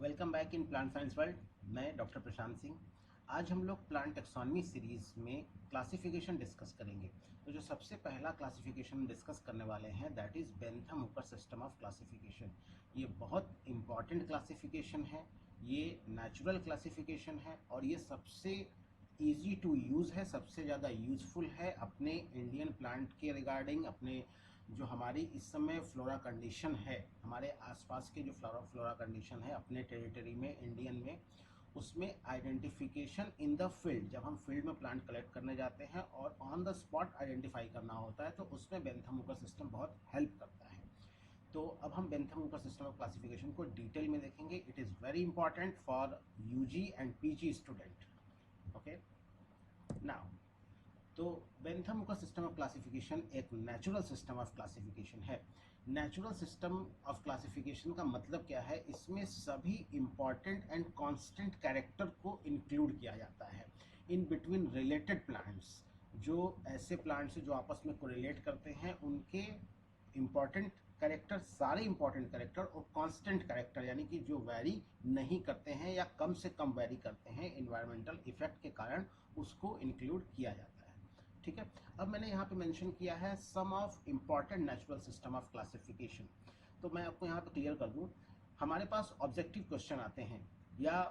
Welcome back in plant science world. मैं doctor Prashant Singh. आज हम लोग प्लांट टेक्सोनॉमी सीरीज में क्लासिफिकेशन डिस्कस करेंगे। तो जो सबसे पहला क्लासिफिकेशन डिस्कस करने वाले हैं that is Bentham Hooker system of classification. ये बहुत इंपॉर्टेंट क्लासिफिकेशन है, ये नेचुरल क्लासिफिकेशन है और ये सबसे ईजी टू यूज़ है, सबसे ज़्यादा यूज़फुल है अपने इंडियन प्लांट के रिगार्डिंग। अपने जो हमारी इस समय फ्लोरा कंडीशन है, हमारे आसपास के जो फ्लोरा कंडीशन है अपने टेरिटरी में, इंडियन में, उसमें आइडेंटिफिकेशन इन द फील्ड, जब हम फील्ड में प्लांट कलेक्ट करने जाते हैं और ऑन द स्पॉट आइडेंटिफाई करना होता है तो उसमें बेंथम हुकर सिस्टम बहुत हेल्प करता है। तो अब हम Bentham Hooker system of classification को डिटेल में देखेंगे। It is very important for UG and PG student. Okay, now तो Bentham Hooker system of classification एक नेचुरल सिस्टम ऑफ क्लासिफिकेशन है। नेचुरल सिस्टम ऑफ क्लासिफिकेशन का मतलब क्या है? इसमें सभी इंपॉर्टेंट एंड कांस्टेंट कैरेक्टर को इंक्लूड किया जाता है इन बिटवीन रिलेटेड प्लांट्स। जो ऐसे प्लांट्स जो आपस में कोरिलेट करते हैं उनके इंपॉर्टेंट कैरेक्टर, सारे इंपॉर्टेंट कैरेक्टर और कांस्टेंट कैरेक्टर यानी कि जो वैरी नहीं करते हैं या कम से कम वैरी करते हैं इन्वायरमेंटल इफेक्ट के कारण, उसको इंक्लूड किया जाता है। ठीक है, अब मैंने यहाँ पे मेंशन किया है some of important natural system of classification. तो मैं आपको यहाँ पे क्लियर कर दूँ, हमारे पास ऑब्जेक्टिव क्वेश्चन आते हैं या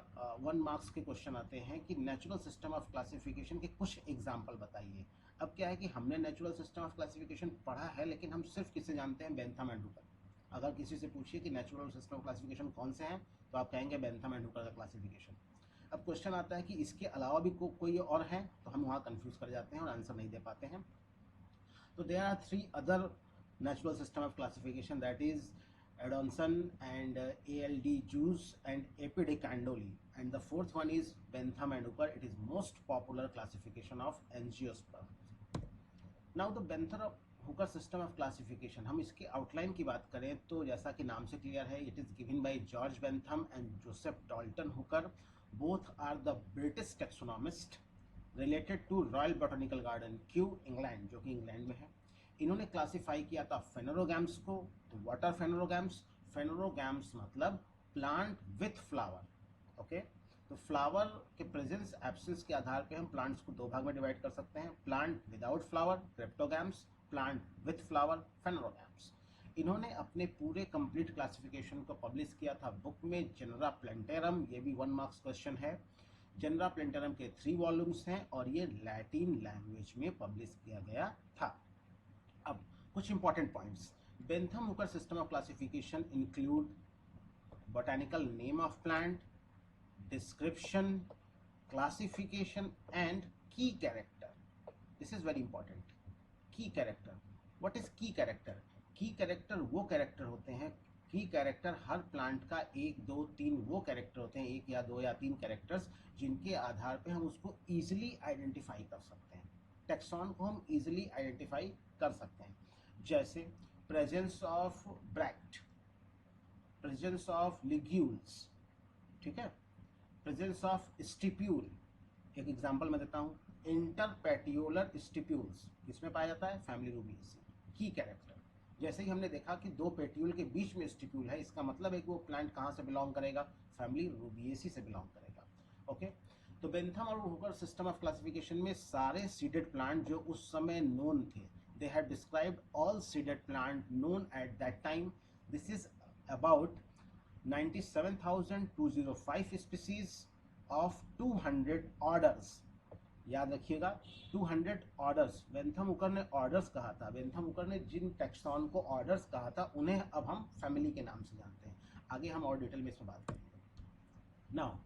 1 मार्क्स के क्वेश्चन आते हैं कि नेचुरल सिस्टम ऑफ क्लासिफिकेशन के कुछ एग्जाम्पल बताइए। अब क्या है कि हमने नेचुरल सिस्टम ऑफ क्लासिफिकेशन पढ़ा है लेकिन हम सिर्फ किसे जानते हैं? Bentham and Hooker. अगर किसी से पूछिए कि नेचुरल सिस्टम ऑफ क्लासिफिकेशन कौन से हैं तो आप कहेंगे बेंथम एंड हुकर का क्लासिफिकेशन। अब क्वेश्चन आता है कि इसके अलावा भी कोई और है तो हम वहाँ कंफ्यूज कर जाते हैं और आंसर नहीं दे पाते हैं। तो there are 3 other natural system of classification, that is Adamson and ALD Juice and AP de Candolle, and the fourth one is Bentham and Hooker. It is most popular classification of angiosperm. Now the Bentham Hooker system of classification, हम इसके outline की बात करें तो जैसा कि नाम से क्लियर है, it is given by George Bentham and Joseph Dalton Hooker. Both are the British taxonomist related to Royal Botanical Garden Kew England, जो कि इंग्लैंड में है। इन्होंने क्लासिफाई किया था फेनोरोगैम्स को। तो व्हाट आर फेनोरोगैम्स? फेनोरोगैम्स मतलब प्लांट विथ फ्लावर। ओके, तो फ्लावर के प्रेजेंस एब्सेंस के आधार पे हम प्लांट्स को 2 भाग में डिवाइड कर सकते हैं। Plant without flower cryptogams, plant with flower phanerogams. इन्होंने अपने पूरे कंप्लीट क्लासिफिकेशन को पब्लिश किया था बुक में जेनरा प्लेंटेरम। ये भी 1 मार्क्स क्वेश्चन है। जेनरा प्लेंटेरम के 3 वॉल्यूम्स हैं और ये लैटिन लैंग्वेज में पब्लिश किया गया था। अब कुछ important points. Bentham Hooker system of classification include botanical name of plant, description, classification and key character. This is very important. Key character. What is key character? Key character वो character होते हैं, की character हर plant का 1, 2, 3 वो character होते हैं, 1 या 2 या 3 कैरेक्टर्स जिनके आधार पे हम उसको इजीली आइडेंटिफाई कर सकते हैं। टेक्सॉन को हम इजीली आइडेंटिफाई कर सकते हैं, जैसे presence of bract, presence of ligules, ठीक है, प्रेजेंस ऑफ स्टिप्यूल। एक एग्जांपल मैं देता हूं, इंटरपेटियोलर स्टिप्यूल्स किसमें पाया जाता है? Family Rubiaceae. की कैरेक्टर, जैसे ही हमने देखा कि 2 पेट्यूल के बीच में स्टिप्यूल है, इसका मतलब है कि वो प्लांट कहां से बिलोंग करेगा? फैमिली रूबिएसी से बिलोंग करेगा। ओके, तो बेंथम और हुकर सिस्टम ऑफ क्लासिफिकेशन में सारे सीडेड प्लांट जो उस समय नोन थे, they have described all seeded plant known at that time. This is about 97,205 species of 200 orders। याद रखिएगा 200 ऑर्डर्स। बेंथम हुकर ने ऑर्डर्स कहा था, बेंथम हुकर ने जिन टैक्सॉन को ऑर्डर्स कहा था उन्हें अब हम फैमिली के नाम से जानते हैं। आगे हम और डिटेल में इसमें बात करेंगे। Now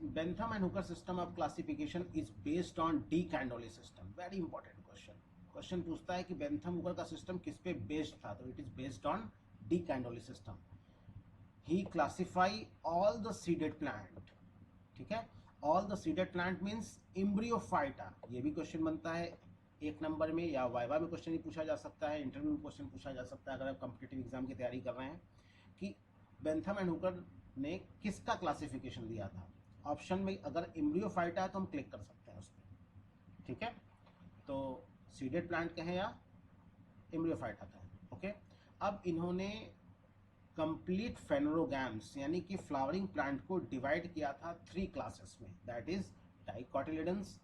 Bentham and Hooker system of classification is based on de Candolle system. Very important question. Question पूछता है कि बेंथम हुकर का सिस्टम किस पे बेस्ड था? तो it is based on de Candolle system. He classify all the seeded plant, ठीक है, all the seeded plant means embryophyta. ये भी क्वेश्चन बनता है 1 नंबर में, या वाइवा में क्वेश्चन ही पूछा जा सकता है, इंटरव्यू में क्वेश्चन पूछा जा सकता है अगर आप कॉम्पिटिटिव एग्जाम की तैयारी कर रहे हैं, कि बेंथम एंड हुकर ने किसका क्लासिफिकेशन दिया था। ऑप्शन में अगर एम्ब्रियोफाइटा है तो हम क्लिक कर सकते हैं उस पर, ठीक है, तो सीडेड प्लांट कहें या एम्ब्रियोफाइटा कहें। ओके, अब इन्होंने कंप्लीट फेनोरोगैम्स यानी कि फ्लावरिंग प्लांट को डिवाइड किया था 3 क्लासेस में, that is dicotyledons,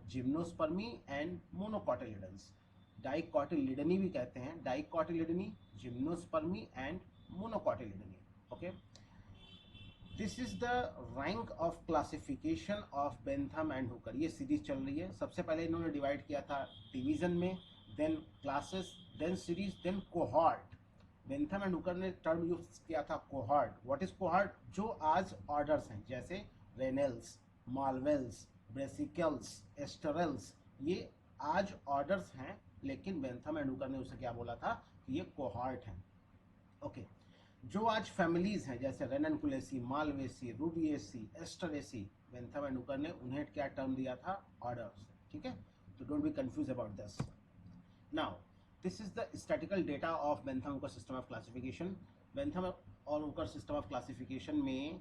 gymnospermae and monocotyledons. Dicotyledonae भी कहते हैं, dicotyledonae, gymnospermae and monocotyledonae. Okay, this is the rank of classification of Bentham and Hooker. ये सीरीज चल रही है। सबसे पहले इन्होंने डिवाइड किया था डिवीजन में, then classes, then series, then cohort. Bentham and Hooker ने टर्म यूज किया था कोहॉर्ट। What is cohort? जो आज ऑर्डर्स हैं, जैसे रेनेल्स, मालवेल्स, ब्रेसिकल्स, एस्टरल्स, ये आज ऑर्डर्स हैं, लेकिन बेंथम एंड हुकर ने उसे क्या बोला था कि ये कोहॉर्ट है। ओके, जो आज फैमिलीज हैं जैसे Ranunculaceae, Malvaceae, Rubiaceae, Asteraceae, Bentham and Hooker ने उन्हें क्या टर्म दिया था? ऑर्डर्स। ठीक है, तो don't be confuse about this. Now this is the statistical data of Bentham Hooker system of classification. Bentham और हुकर सिस्टम ऑफ क्लासिफिकेशन में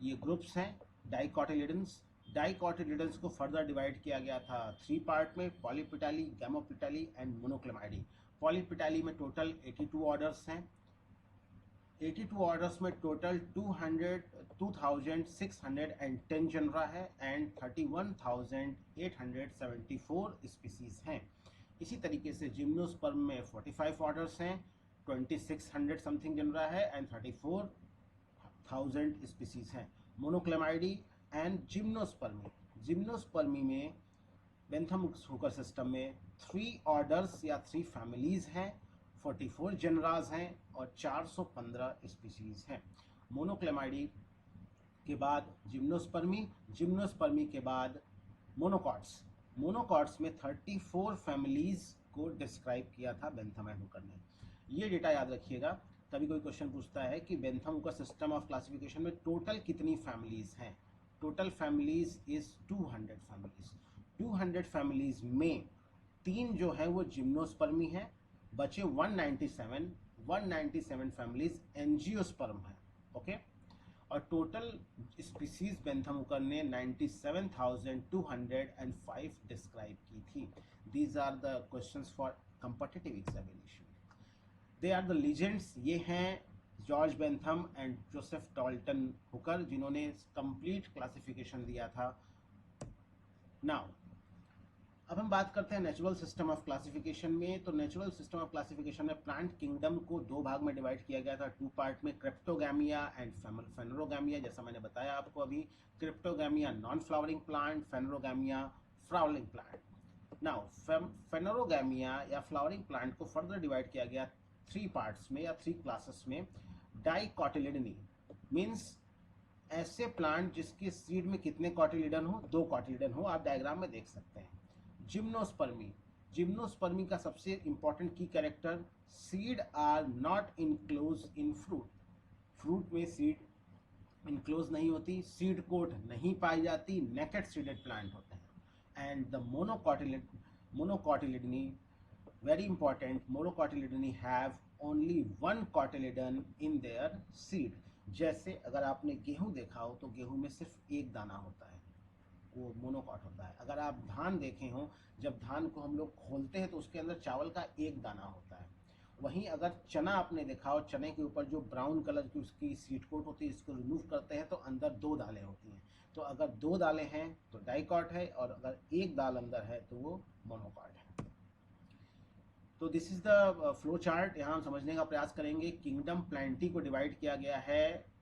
ये ग्रुप्स हैं डाइकोटिलिडन्स। डाइकोटिलिडन्स को फर्दर डिवाइड किया गया था 3 पार्ट में, पॉलीपिटाली, गैमोपिटाली एंड मोनोक्लेमाइडी। पॉलीपिटाली में टोटल 82 ऑर्डर्स हैं। 82 ऑर्डर्स में टोटल 2610 जनरा है एंड 31,874 स्पीसीज हैं। इसी तरीके से जिम्नोस्पर्म में 45 ऑर्डर्स हैं, 2600 समथिंग जनरा है एंड 34,000 स्पीसीज हैं। मोनोक्लेमाइडी एंड जिम्नोस्पर्मी में बेंथम हुकर सिस्टम में 3 ऑर्डर्स या 3 फैमिलीज हैं, 44 जनराज हैं और 415 स्पीसीज हैं। मोनोक्लेमाइडी के बाद जिम्नोस्पर्मी के बाद मोनोकॉट्स में 34 फैमिलीज को डिस्क्राइब किया था बेंथम एंड हुकर ने। ये डेटा याद रखिएगा। कभी कोई क्वेश्चन पूछता है कि Bentham Hooker system of classification में टोटल कितनी फैमिलीज हैं? Total families is 200 families. 200 families में 3 जो है वो जिम्नोस्पर्मी है, बचे 197 फैमिलीज एंजियोस्पर्म है। ओके, और टोटल स्पीसीज बेंथम हुकर ने 97,205 डिस्क्राइब की थी। These are the questions for competitive examination. They are the legends. ये हैं George Bentham and Joseph Dalton Hooker, जिन्होंने कंप्लीट क्लासिफिकेशन दिया था। नाउ अब हम बात करते हैं नेचुरल सिस्टम ऑफ क्लासिफिकेशन में। तो नेचुरल सिस्टम ऑफ क्लासिफिकेशन में प्लांट किंगडम को 2 भाग में डिवाइड किया गया था, 2 पार्ट में, क्रिप्टोगैमिया एंड फेनोरोगैमिया। जैसा मैंने बताया आपको अभी, cryptogamia non flowering plant, phanerogamia flowering plant. Now phanerogamia या फ्लावरिंग प्लांट को फर्दर डिवाइड किया गया 3 पार्ट्स में या 3 क्लासेस में। डाइकोटिलिडनी मीन्स ऐसे प्लांट जिसके सीड में कितने कॉटिलिडन हो? 2 कॉटिलिडन हो। आप डायग्राम में देख सकते हैं। जिम्नोस्पर्मी का सबसे important key character, seed are not enclose in fruit. Fruit में सीड इनक्लोज नहीं होती, सीड कोट नहीं पाई जाती, नेकेड सीडेड प्लांट होते हैं। And the monocotyledonae, very important, monocotyledonae have only 1 cotyledon in their seed. जैसे अगर आपने गेहूं देखा हो तो गेहूं में सिर्फ एक दाना होता है, वो मोनोकॉट होता है। अगर आप धान देखे हो, जब धान को हम लोग खोलते हैं तो उसके अंदर चावल का एक दाना होता है। वहीं अगर चना आपने देखा हो, चने के ऊपर जो ब्राउन कलर की उसकी सीड कोट होती है, इसको रिमूव करते हैं तो अंदर 2 दालें होती हैं। तो अगर 2 दालें हैं तो डाइकॉट है, और अगर एक दाल अंदर है तो वो मोनोकॉट है। तो this is the flow chart. यहाँ हम समझने का प्रयास करेंगे। किंगडम प्लांटी को डिवाइड किया गया है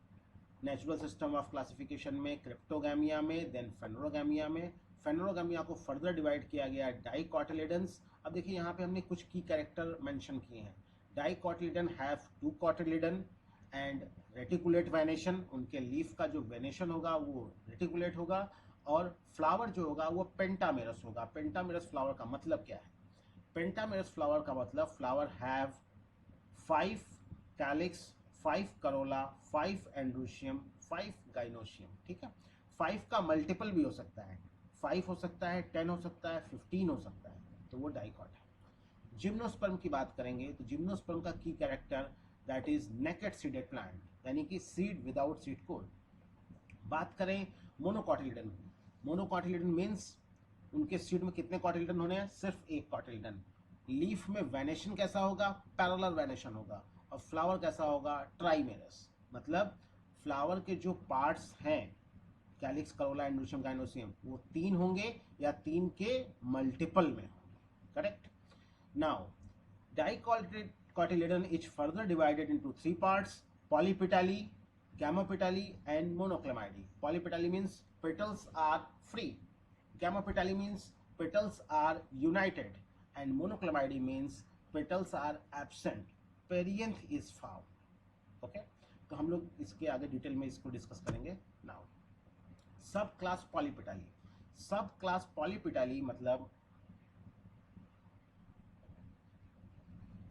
नेचुरल सिस्टम ऑफ क्लासिफिकेशन में क्रिप्टोगैमिया में, देन फेनोरोगैमिया में। फेनोरोगैमिया को फर्दर डिवाइड किया गया डाइकोटिलिडन्स। अब देखिए यहाँ पे हमने कुछ की कैरेक्टर मेंशन किए हैं। Dicotyledon have 2 cotyledon and reticulate venation. उनके लीफ का जो वेनेशन होगा वो रेटिकुलेट होगा, और फ्लावर जो होगा वो पेंटामेरस होगा। पेंटामेरस फ्लावर का मतलब क्या है? पेंटामेरस फ्लावर का मतलब flower have 5 calyx, 5 Corolla, 5 androecium, 5 gynoecium. ठीक है, 5 का मल्टीपल भी हो सकता है, 5 हो सकता है, 10 हो सकता है, 15 हो सकता है, तो वो डाइकॉट है। जिम्नोस्पर्म की बात करेंगे तो जिम्नोस्पर्म का की character that is naked seeded plant, यानी कि सीड विदाउट सीड कोट। बात करें मोनोकॉटिलिडन, मोनोकॉटिलिडन मीन्स उनके सीड में कितने कॉटिलिडन होने हैं? सिर्फ 1 कॉटिलिडन। लीफ में वेनेशन कैसा होगा? पैरेलल वेनेशन होगा। और फ्लावर कैसा होगा, ट्राइमेरस, मतलब फ्लावर के जो पार्ट्स हैं कैलिक्स, करोला, एंड्रोशियम, गाइनोसियम, वो 3 होंगे या 3 के मल्टीपल में, correct. Now dicotyledon is further divided into 3 parts: polypetally, gamopetally and monoclamidy. Polypetally means petals are free, gamopetally means petals are united, and monoclamidy means petals are absent, perianth is found. Okay, तो हम लोग इसके आगे detail में इसको discuss करेंगे। Now सब class पॉलीपेटाली, सब क्लास पॉलीपेटाली मतलब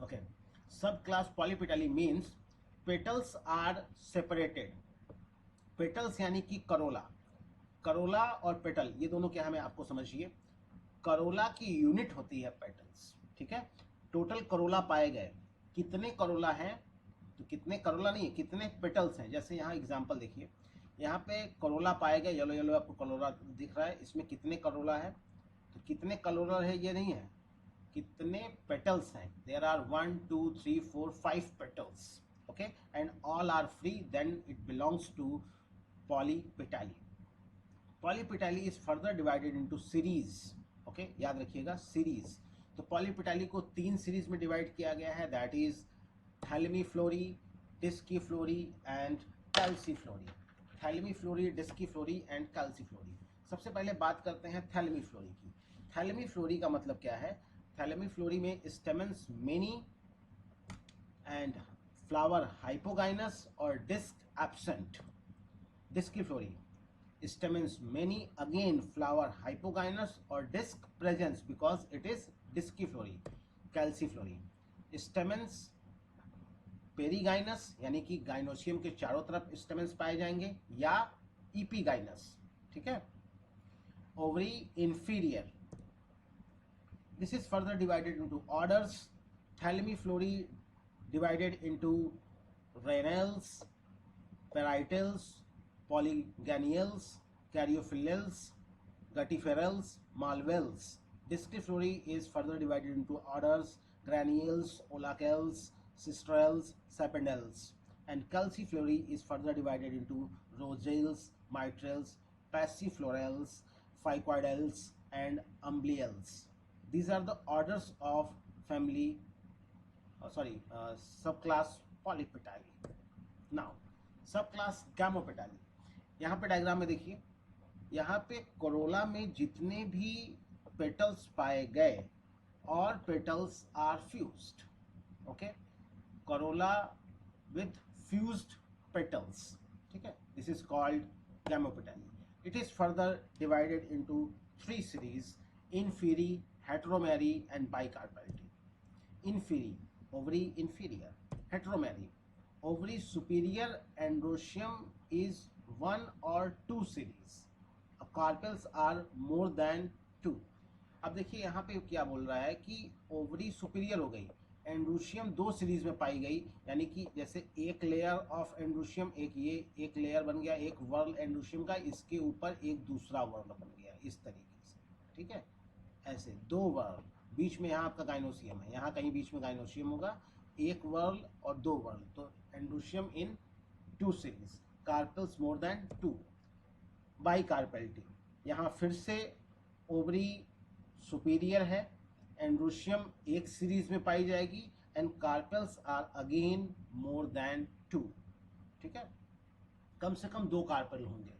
okay, subclass polypetally means petals are separated. petals यानी कि करोला, करोला और पेटल ये दोनों क्या हमें आपको समझिए, करोला की यूनिट होती है पेटल्स, ठीक है। टोटल करोला पाए गए, कितने करोला हैं, तो कितने करोला नहीं है, कितने पेटल्स हैं। जैसे यहाँ एग्जांपल देखिए, यहाँ पे करोला पाए गए, येलो येलो आपको करोला दिख रहा है, इसमें कितने करोला है, तो कितने करोला है ये नहीं है, कितने पेटल्स हैं। There are 1 2 3 4 5 petals, okay, and all are free, then it belongs to polypetalae. Polypetalae is further divided into series, okay, याद रखिएगा सीरीज। तो पॉलीपेटाली को 3 सीरीज में डिवाइड किया गया है, दैट इज थैलेमीफ्लोरी, डिस्कीफ्लोरी एंड कैल्सीफ्लोरी। थैलेमीफ्लोरी, डिस्कीफ्लोरी एंड कैल्सीफ्लोरी। सबसे पहले बात करते हैं थैलेमीफ्लोरी की। थैलेमीफ्लोरी का मतलब क्या है, थैलेमीफ्लोरी में stamens many and flower hypogynous और disc absent. Disciflorae, stamens many, again flower hypogynous or disc presence because it is disciflory. calciflory, stamens perigynous यानी कि गाइनोसियम के चारों तरफ स्टेमेंस पाए जाएंगे, या इपीगाइनस, ठीक है। Ovary inferior, this is further divided into orders. Thalamiflory divided into renales, perietals, polyganials, caryophyllales, guttiferales, malveals. Disciflory is further divided into orders: granules, olacales, cistrales, sapindales. And calciflory is further divided into rosales, mitrales, passiflorales, ficoidales, and umbiliales. These are the orders of family, subclass Polypetali. Now, subclass Gamopetalae, यहाँ पे diagram में देखिए, यहाँ पे Corolla में जितने भी petals पाए गए और petals are fused, okay, corolla with fused petals, ठीक है, this is called Gamopetalae. It is further divided into 3 series: inferi, heteromere and bicarpalty. Inferi, ovary inferior. Heteromere, ovary superior. Androecium is 1 or 2 series. Carpels are more than 2. अब देखिए यहाँ पे क्या बोल रहा है कि ओवरी सुपीरियर हो गई, एंड्रोशियम 2 सीरीज में पाई गई, यानी कि जैसे एक लेयर ऑफ एंड्रोशियम, एक लेयर बन गया, एक वर्ल एंड्रोशियम का, इसके ऊपर एक दूसरा वर्ल बन गया, इस तरीके से, ठीक है, ऐसे 2 वर्ल, बीच में यहाँ आपका गाइनोसियम है, यहाँ कहीं बीच में गाइनोसियम होगा, एक वर्ल और 2 वर्ल, तो androecium in 2 series, carpels more than 2. Bicarpellary, यहाँ फिर से ओवरी सुपीरियर है, एंड्रोशियम एक सीरीज में पाई जाएगी, and carpels are again more than 2, ठीक है, कम से कम 2 कार्पेल होंगे,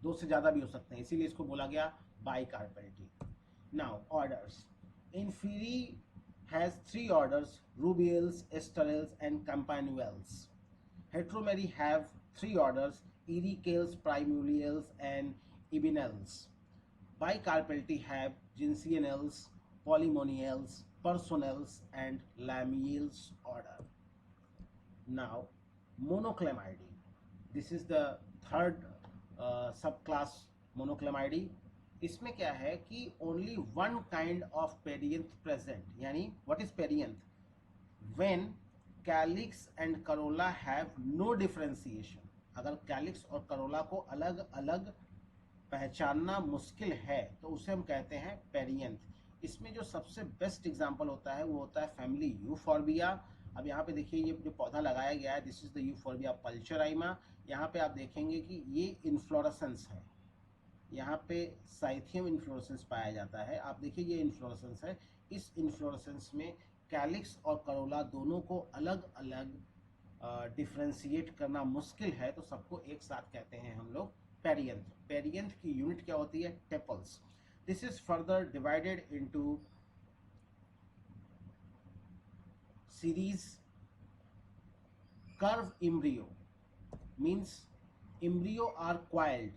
2 से ज्यादा भी हो सकते हैं, इसीलिए इसको बोला गया Bicarpellatae. Now orders. Inferi has 3 orders: rubiales, esterales and campanules. Heteromere have 3 orders: ericales, primulales and ibinales. Bicarpelti have gentianales, polymoniales, personals and lamiales order. Now monoclamidae. This is the third subclass monoclamidae. इसमें क्या है कि only 1 kind of perianth present, यानी what is perianth? When calyx and corolla have no differentiation. अगर calyx और corolla को अलग अलग पहचानना मुश्किल है तो उसे हम कहते हैं पेरियंथ. इसमें जो सबसे बेस्ट एग्जांपल होता है वो होता है फैमिली यूफॉर्बिया. अब यहाँ पे देखिए ये जो पौधा लगाया गया है, दिस इज द यूफोर्बिया पल्चराइमा। यहाँ पे आप देखेंगे कि ये इन्फ्लोरेसेंस है, यहाँ पे साइथियम इन्फ्लोरेसेंस पाया जाता है। आप देखिए ये इन्फ्लोरेसेंस है, इस इन्फ्लोरेसेंस में कैलिक्स और करोला दोनों को अलग अलग डिफ्रेंशिएट करना मुश्किल है, तो सबको एक साथ कहते हैं हम लोग पेरियंथ। पेरियंथ की यूनिट क्या होती है? Tepals. This is further divided into series curve embryo, means embryo are coiled,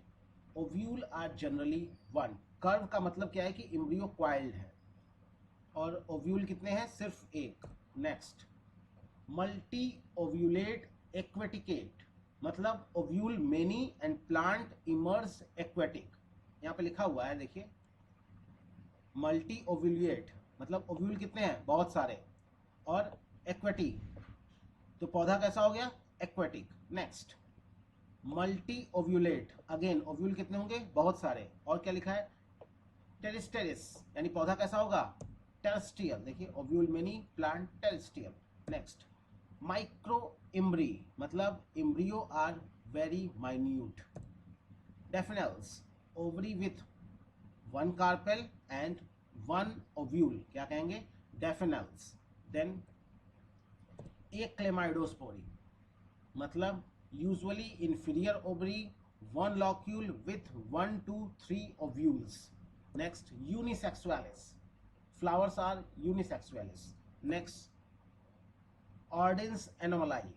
ovule are generally one। Curve का मतलब क्या है कि embryo coiled है और ओव्यूल कितने हैं? सिर्फ एक। नेक्स्ट, मल्टी ओव्यूलेट एक्वेटिकेट, मतलब ovule many and plant immerse aquatic. यहाँ पे लिखा हुआ है देखिए, मल्टी ओव्यूलेट मतलब ओव्यूल कितने हैं? बहुत सारे, और एक्वेटिक तो पौधा कैसा हो गया? Aquatic. Next, multi ovulate, again ovule कितने होंगे? बहुत सारे, और क्या लिखा है? टेरिस्टेरिस, यानी पौधा कैसा होगा? टेरेस्ट्रियल। देखिए ovule many, plant terrestrial. Next, Microembryeae मतलब embryo are very minute. Daphnales, ovary with one carpel and one ovule, क्या कहेंगे? डेफिनेल्स। देन एक्लेमाइडोस्पोरी मतलब usually inferior ovary, one locule with 1 to 3 ovules। Next, Unisexuales, flowers are unisexualis। Next, ordens anomaly,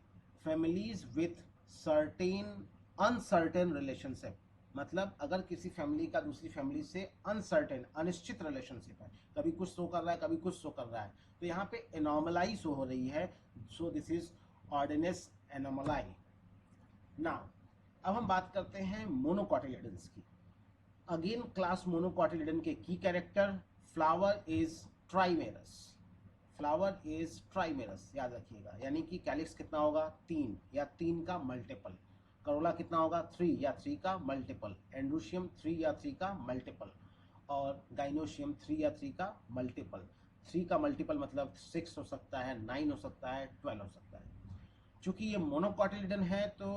families with certain uncertain relationship, मतलब अगर किसी family का दूसरी family से uncertain अनिश्चित रिलेशनशिप है, कभी कुछ शो कर रहा है कभी कुछ शो कर रहा है, तो यहाँ पे एनोमलाई शो हो रही है, सो दिस इज ऑर्डिनस एनोमलाई। नाउ अब हम बात करते हैं मोनोकॉटिलिडन्स की। अगेन क्लास मोनोकॉटिलिडन के की character, flower is ट्राइमेरस, flower is ट्राइमेरस याद रखिएगा, यानी कि कैलिक्स कितना होगा? 3 या 3 का मल्टीपल, करोला कितना होगा? 3 या 3 का मल्टीपल, एंड्रोशियम 3 या 3 का मल्टीपल, और गाइनोशियम 3 या 3 का मल्टीपल। 3 का मल्टीपल मतलब 6 हो सकता है, 9 हो सकता है, 12 हो सकता है। चूंकि ये मोनोकॉटिलिडन है तो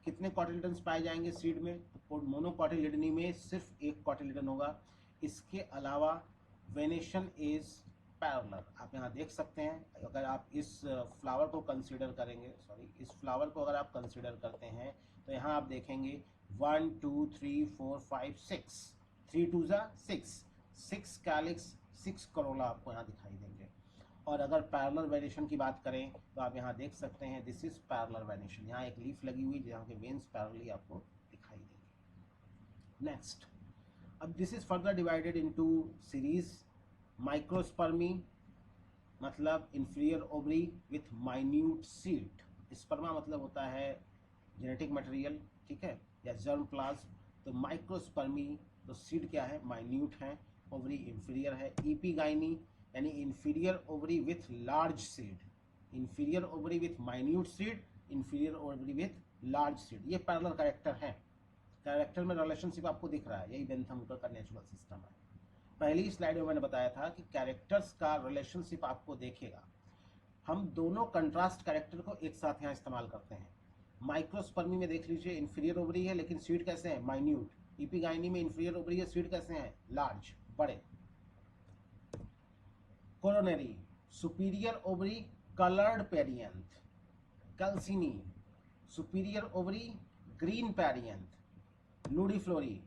कितने कॉटिलिडन्स पाए जाएंगे सीड में? तो मोनोकॉटिलिडनी में सिर्फ एक कॉटिलिडन होगा। इसके अलावा वेनेशन इज पैरेलल, आप यहाँ देख सकते हैं। अगर आप इस फ्लावर को कंसीडर करेंगे, इस फ्लावर को अगर आप कंसीडर करते हैं तो यहाँ आप देखेंगे 1 2 3 4 5 6, 3 2 6, 6 कैलिक्स 6 करोला आपको यहाँ दिखाई देंगे। और अगर पैरेलल वेनेशन की बात करें तो आप यहाँ देख सकते हैं, दिस इज पैरेलल वेनेशन, यहाँ एक लीफ लगी हुई जहाँ के वेन्स पैरेलली आपको दिखाई देंगे। नेक्स्ट, अब this is further divided into series Microspermae, मतलब inferior ovary with minute seed. Sperma मतलब होता है जेनेटिक मटेरियल, ठीक है, या जर्म प्लाज्म। तो माइक्रोस्पर्मी तो सीड क्या है? माइन्यूट है, ओवरी इंफीरियर है। ईपीगाइनी यानी inferior ovary with large seed, inferior ovary with minute seed, inferior ovary with large seed. ये पैरेलल कैरेक्टर है। कैरेक्टर में रिलेशनशिप आपको दिख रहा है, यही बेंथम का नेचुरल सिस्टम है। पहली स्लाइड में मैंने बताया था कि कैरेक्टर्स का रिलेशनशिप आपको देखेगा। हम दोनों कंट्रास्ट कैरेक्टर को एक साथ यहाँ इस्तेमाल करते हैं। माइक्रोस्पर्मी में देख लीजिए इंफीरियर ओवरी है लेकिन सीड कैसे है? माइन्यूट। ईपीगाइनी में इंफीरियर ओवरी है, सीड कैसे हैं? लार्ज, बड़े। Coronarieae, superior ovary coloured perianth. Calycinae, superior ovary green perianth. Nudiflorae,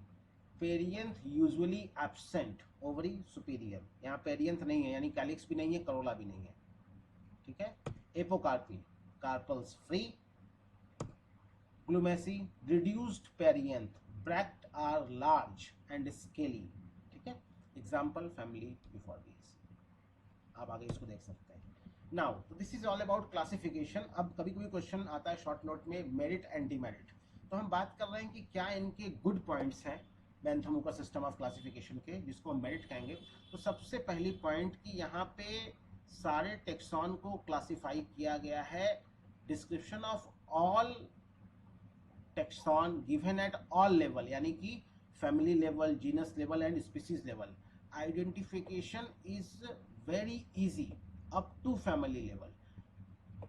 perianth usually absent, ovary superior, यहाँ पेरियंथ नहीं है यानी कैलिक्स भी नहीं है, करोला भी नहीं है, ठीक है। Apocarpae, carpels free. Glumaceae, reduced perianth, bract are large and scaly, ठीक है। Example family Euphorbiaceae. आप आगे इसको देख सकते हैं। नाउ तो this is all about classification. अब कभी कभी क्वेश्चन आता है शॉर्ट नोट में मेरिट एंड डिमेरिट, तो हम बात कर रहे हैं कि क्या इनके गुड पॉइंट्स हैं बेंथम का सिस्टम ऑफ क्लासिफिकेशन के, जिसको हम मेरिट कहेंगे। तो सबसे पहली पॉइंट कि यहाँ पे सारे टेक्सॉन को क्लासिफाई किया गया है, description of all tax on given at all level, यानी कि family level, genus level and species level. Identification is very easy up to family level.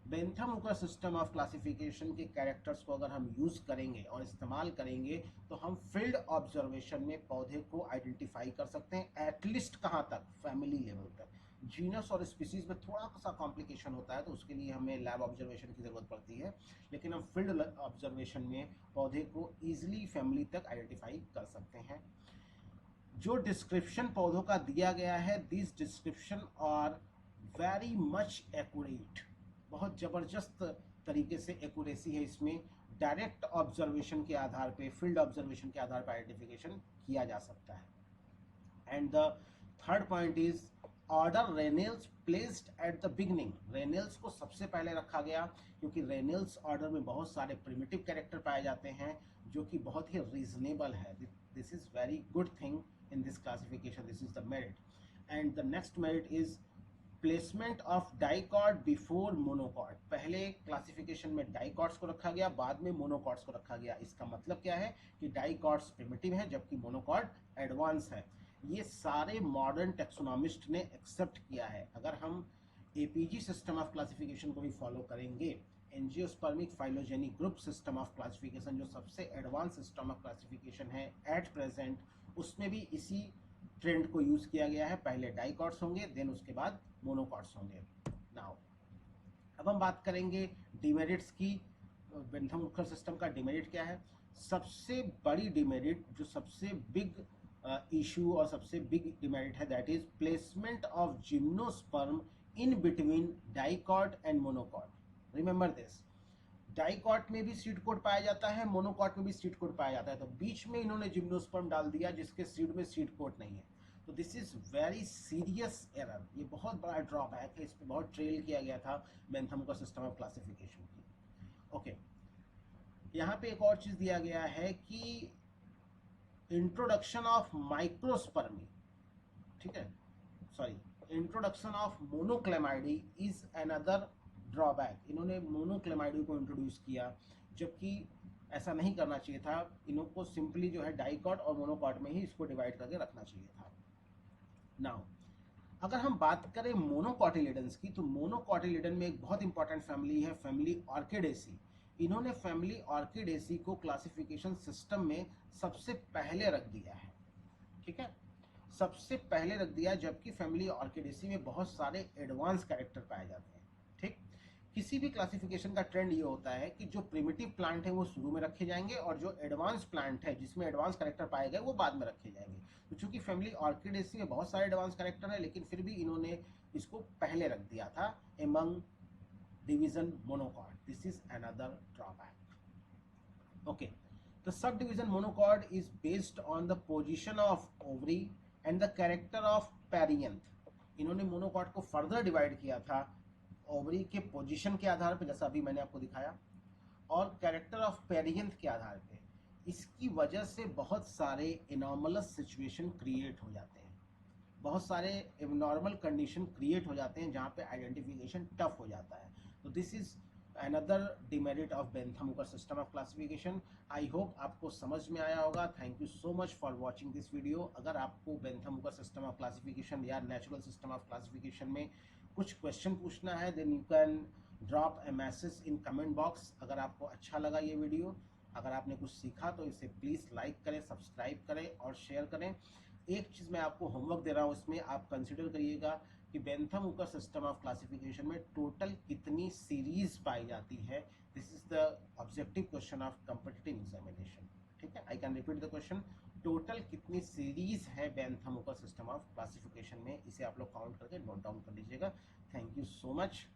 Bentham Hooker system of classification के कैरेक्टर्स को अगर हम यूज करेंगे और इस्तेमाल करेंगे तो हम फील्ड ऑब्जर्वेशन में पौधे को आइडेंटिफाई कर सकते हैं, एटलीस्ट कहाँ तक, फैमिली लेवल तक। जीनस और स्पीसीज में थोड़ा सा कॉम्प्लिकेशन होता है तो उसके लिए हमें लैब ऑब्जर्वेशन की ज़रूरत पड़ती है, लेकिन हम फील्ड ऑब्जर्वेशन में पौधे को ईजिली फैमिली तक आइडेंटिफाई कर सकते हैं। जो डिस्क्रिप्शन पौधों का दिया गया है, this description are very much accurate, बहुत ज़बरदस्त तरीके से एक्यूरेसी है इसमें। डायरेक्ट ऑब्जर्वेशन के आधार पे, फील्ड ऑब्जर्वेशन के आधार पर आइडेंटिफिकेशन किया जा सकता है। And the third point is order रेनेल्स placed at the beginning. रेनेल्स को सबसे पहले रखा गया क्योंकि रेनेल्स ऑर्डर में बहुत सारे प्रिमिटिव कैरेक्टर पाए जाते हैं जो कि बहुत ही रीजनेबल है। This is very good thing in this classification, this is the merit. And the next merit is placement of dicot before monocot. पहले क्लासिफिकेशन में डाइकॉट्स को रखा गया, बाद में मोनोकॉट्स को रखा गया। इसका मतलब क्या है कि डाइकॉट्स प्रिमिटिव है जबकि मोनोकॉट एडवांस है। ये सारे मॉडर्न टेक्सोनॉमिस्ट ने एक्सेप्ट किया है। अगर हम एपीजी सिस्टम ऑफ क्लासिफिकेशन को भी फॉलो करेंगे, angiospermic phylogenic group system of classification जो सबसे एडवांस सिस्टम ऑफ क्लासिफिकेशन है एट प्रेजेंट, उसमें भी इसी ट्रेंड को यूज किया गया है। पहले डाइकॉट्स होंगे, देन उसके बाद मोनोकॉट्स होंगे। नाउ अब हम बात करेंगे डिमेरिट्स की। बेंथम हुकर सिस्टम का डिमेरिट क्या है? सबसे बड़ी डिमेरिट, जो सबसे बिग इशू और सबसे बिग डिमेरिट है, that is placement of gymnosperm in between dicot and monocot. Remember this, dicot में भी सीड कोड पाया जाता है, मोनोकॉट में भी सीड कोड पाया जाता है, तो बीच में इन्होंने जिम्नोस्पर्म डाल दिया जिसके सीड में सीड कोड नहीं है। तो this is very serious error, ये बहुत बड़ा ड्रॉबैक है। इस पर बहुत ट्रेल किया गया था बेंथम का सिस्टम ऑफ क्लासिफिकेशन की। ओके, यहाँ पे एक और चीज दिया गया है कि इंट्रोडक्शन ऑफ माइक्रोस्पर्मी, ठीक है, sorry, introduction of Monochlamydeae is another drawback. इन्होंने मोनोक्लेमाइडी को इंट्रोड्यूस किया जबकि ऐसा नहीं करना चाहिए था। इनको सिंपली जो है डाइकॉट और मोनोकॉट में ही इसको डिवाइड करके रखना चाहिए था। नाउ अगर हम बात करें मोनोकॉटिलिडन्स की, तो मोनोकॉटिलिडन में एक बहुत इंपॉर्टेंट फैमिली है, फैमिली ऑर्किडेसी। इन्होंने फैमिली ऑर्किडेसी को क्लासिफिकेशन सिस्टम में सबसे पहले रख दिया है, ठीक है, सबसे पहले रख दिया, जबकि फैमिली ऑर्किडेसी में बहुत सारे एडवांस कैरेक्टर पाए जाते हैं। ठीक, किसी भी क्लासिफिकेशन का ट्रेंड ये होता है कि जो प्रिमिटिव प्लांट है वो शुरू में रखे जाएंगे और जो एडवांस प्लांट है जिसमें एडवांस कैरेक्टर पाए गए वो बाद में रखे जाएंगे। तो चूंकि फैमिली ऑर्किडेसी में बहुत सारे एडवांस कैरेक्टर है, लेकिन फिर भी इन्होंने इसको पहले रख दिया था among division monocot. This is another drawback. Okay, the subdivision monocot is based on the position of ovary and the character of perianth। इन्होंने मोनोकॉट को फर्दर डिवाइड किया था ओवरी के पोजीशन के आधार पर, जैसा अभी मैंने आपको दिखाया, और कैरेक्टर ऑफ पेरियंथ के आधार पे। इसकी वजह से बहुत सारे एनॉर्मलस सिचुएशन क्रिएट हो जाते हैं, बहुत सारे एबनॉर्मल कंडीशन क्रिएट हो जाते हैं जहाँ पे आइडेंटिफिकेशन टफ हो जाता है। तो this is another demerit of Bentham Hooker system of classification। I hope आपको समझ में आया होगा। Thank you so much for watching this video. अगर आपको Bentham Hooker system of classification या नेचुरल सिस्टम ऑफ क्लासिफिकेशन में कुछ क्वेश्चन पूछना है, then you can drop a message in comment box. अगर आपको अच्छा लगा ये वीडियो, अगर आपने कुछ सीखा तो इसे प्लीज़ लाइक करें, सब्सक्राइब करें और शेयर करें। एक चीज़ मैं आपको होमवर्क दे रहा हूँ, इसमें आप कंसिडर करिएगा कि Bentham Hooker system of classification में टोटल कितनी सीरीज पाई जाती है। This is the objective question of competitive examination, ठीक है। I can repeat the question, total कितनी सीरीज है Bentham Hooker system of classification में, इसे आप लोग काउंट करके नोट डाउन कर लीजिएगा। Thank you so much.